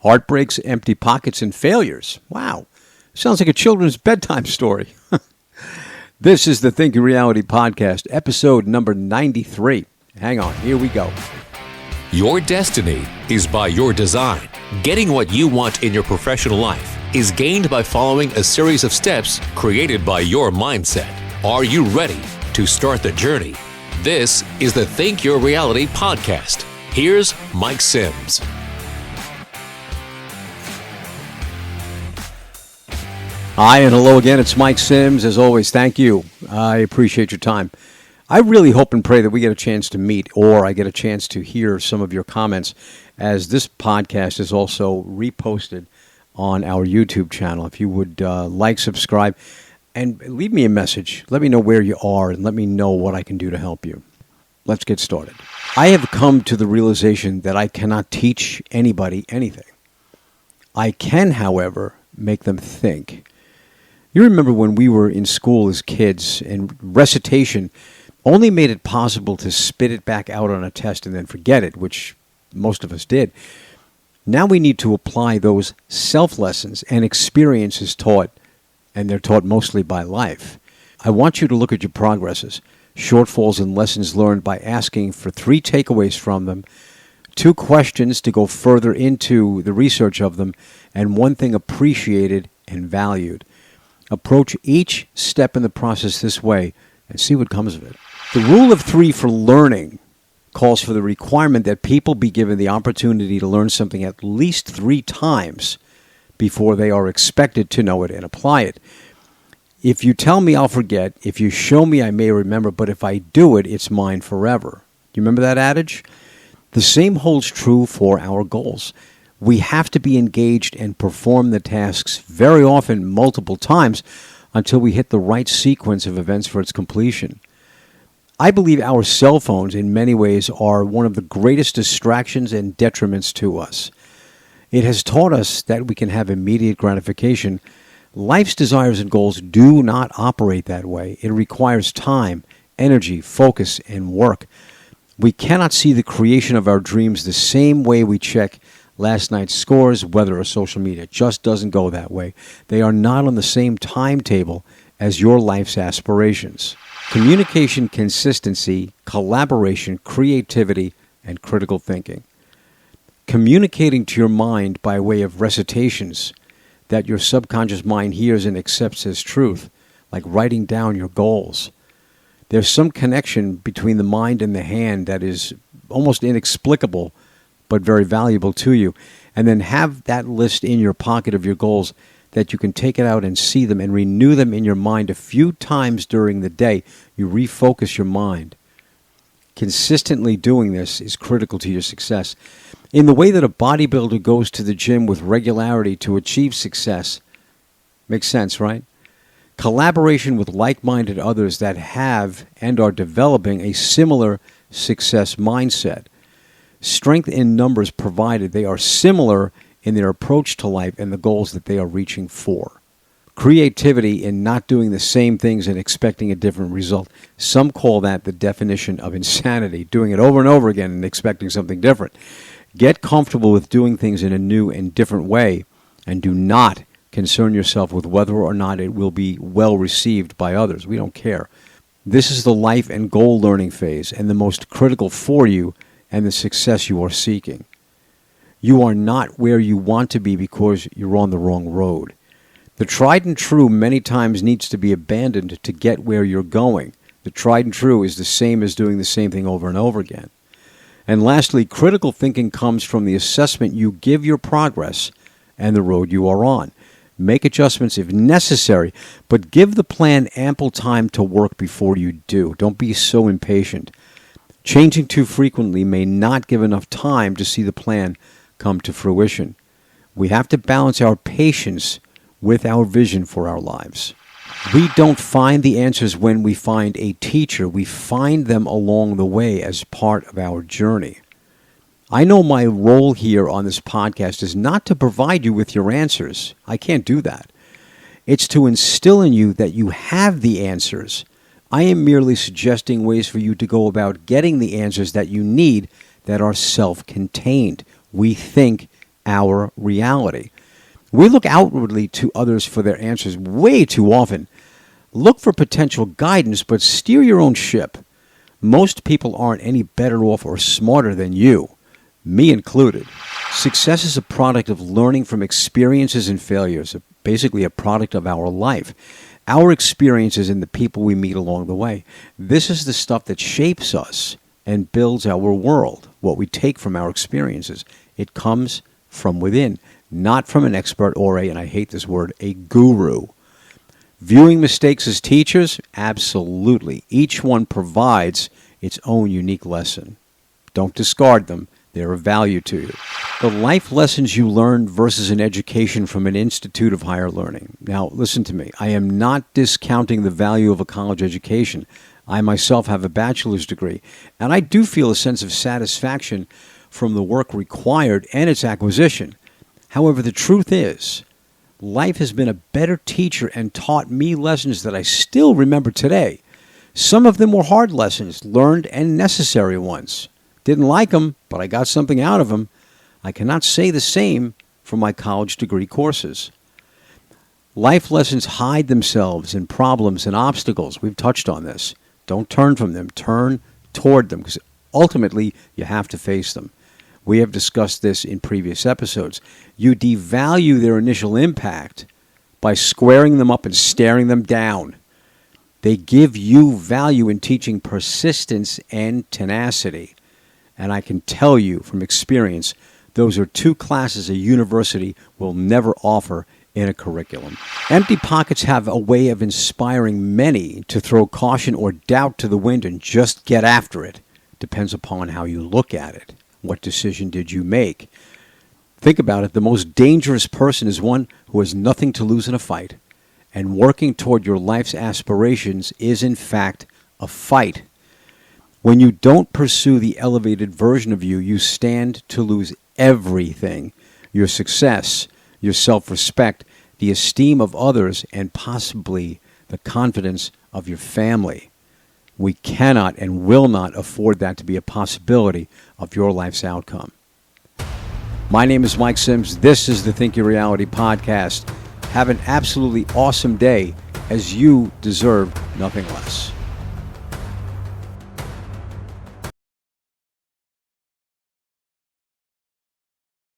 Heartbreaks, empty pockets, and failures. Wow. Sounds like a children's bedtime story. This is the Think Your Reality Podcast, episode number 93. Hang on, here we go. Your destiny is by your design. Getting what you want in your professional life is gained by following a series of steps created by your mindset. Are you ready to start the journey? This is the Think Your Reality Podcast. Here's Mike Sims. Hi and hello again. It's Mike Sims. As always, thank you. I appreciate your time. I really hope and pray that we get a chance to meet, or I get a chance to hear some of your comments, as this podcast is also reposted on our YouTube channel. If you would like, subscribe, and leave me a message. Let me know where you are and let me know what I can do to help you. Let's get started. I have come to the realization that I cannot teach anybody anything. I can, however, make them think. You remember when we were in school as kids, and recitation only made it possible to spit it back out on a test and then forget it, which most of us did. Now we need to apply those self-lessons and experiences taught, and they're taught mostly by life. I want you to look at your progresses, shortfalls and lessons learned, by asking for 3 takeaways from them, 2 questions to go further into the research of them, and 1 thing appreciated and valued. Approach each step in the process this way and see what comes of it. The rule of 3 for learning calls for the requirement that people be given the opportunity to learn something at least 3 times before they are expected to know it and apply it. If you tell me, I'll forget. If you show me, I may remember. But if I do it, it's mine forever. Do you remember that adage? The same holds true for our goals. We have to be engaged and perform the tasks very often, multiple times, until we hit the right sequence of events for its completion. I believe our cell phones, in many ways, are one of the greatest distractions and detriments to us. It has taught us that we can have immediate gratification. Life's desires and goals do not operate that way. It requires time, energy, focus, and work. We cannot see the creation of our dreams the same way we check last night's scores, weather, or social media. It just doesn't go that way. They are not on the same timetable as your life's aspirations. Communication, consistency, collaboration, creativity, and critical thinking. Communicating to your mind by way of recitations that your subconscious mind hears and accepts as truth, like writing down your goals. There's some connection between the mind and the hand that is almost inexplicable, but very valuable to you. And then have that list in your pocket of your goals that you can take it out and see them and renew them in your mind a few times during the day. You refocus your mind. Consistently doing this is critical to your success. In the way that a bodybuilder goes to the gym with regularity to achieve success. Makes sense, right? Collaboration with like-minded others that have and are developing a similar success mindset. Strength in numbers provided they are similar in their approach to life and the goals that they are reaching for. Creativity in not doing the same things and expecting a different result. Some call that the definition of insanity, doing it over and over again and expecting something different. Get comfortable with doing things in a new and different way, and do not concern yourself with whether or not it will be well received by others. We don't care. This is the life and goal learning phase, and the most critical for you and the success you are seeking. You are not where you want to be because you're on the wrong road. The tried and true many times needs to be abandoned to get where you're going. The tried and true is the same as doing the same thing over and over again. And lastly, critical thinking comes from the assessment you give your progress and the road you are on. Make adjustments if necessary, but give the plan ample time to work before you do. Don't be so impatient. Changing too frequently may not give enough time to see the plan come to fruition. We have to balance our patience with our vision for our lives. We don't find the answers when we find a teacher. We find them along the way as part of our journey. I know my role here on this podcast is not to provide you with your answers. I can't do that. It's to instill in you that you have the answers. I am merely suggesting ways for you to go about getting the answers that you need that are self-contained. We think our reality. We look outwardly to others for their answers way too often. Look for potential guidance, but steer your own ship. Most people aren't any better off or smarter than you, me included. Success is a product of learning from experiences and failures, basically a product of our life. Our experiences and the people we meet along the way. This is the stuff that shapes us and builds our world, what we take from our experiences. It comes from within, not from an expert or and I hate this word, a guru. Viewing mistakes as teachers? Absolutely. Each one provides its own unique lesson. Don't discard them. They're of value to you. The life lessons you learn versus an education from an institute of higher learning. Now, listen to me. I am not discounting the value of a college education. I myself have a bachelor's degree, and I do feel a sense of satisfaction from the work required and its acquisition. However, the truth is, life has been a better teacher and taught me lessons that I still remember today. Some of them were hard lessons, learned and necessary ones. Didn't like them, but I got something out of them. I cannot say the same for my college degree courses. Life lessons hide themselves in problems and obstacles. We've touched on this. Don't turn from them. Turn toward them, because ultimately you have to face them. We have discussed this in previous episodes. You devalue their initial impact by squaring them up and staring them down. They give you value in teaching persistence and tenacity. And I can tell you from experience, those are two classes a university will never offer in a curriculum. Empty pockets have a way of inspiring many to throw caution or doubt to the wind and just get after it. Depends upon how you look at it. What decision did you make? Think about it. The most dangerous person is one who has nothing to lose in a fight. And working toward your life's aspirations is, in fact, a fight. When you don't pursue the elevated version of you, you stand to lose everything. Your success, your self-respect, the esteem of others, and possibly the confidence of your family. We cannot and will not afford that to be a possibility of your life's outcome. My name is Mike Sims. This is the Think Your Reality podcast. Have an absolutely awesome day, as you deserve nothing less.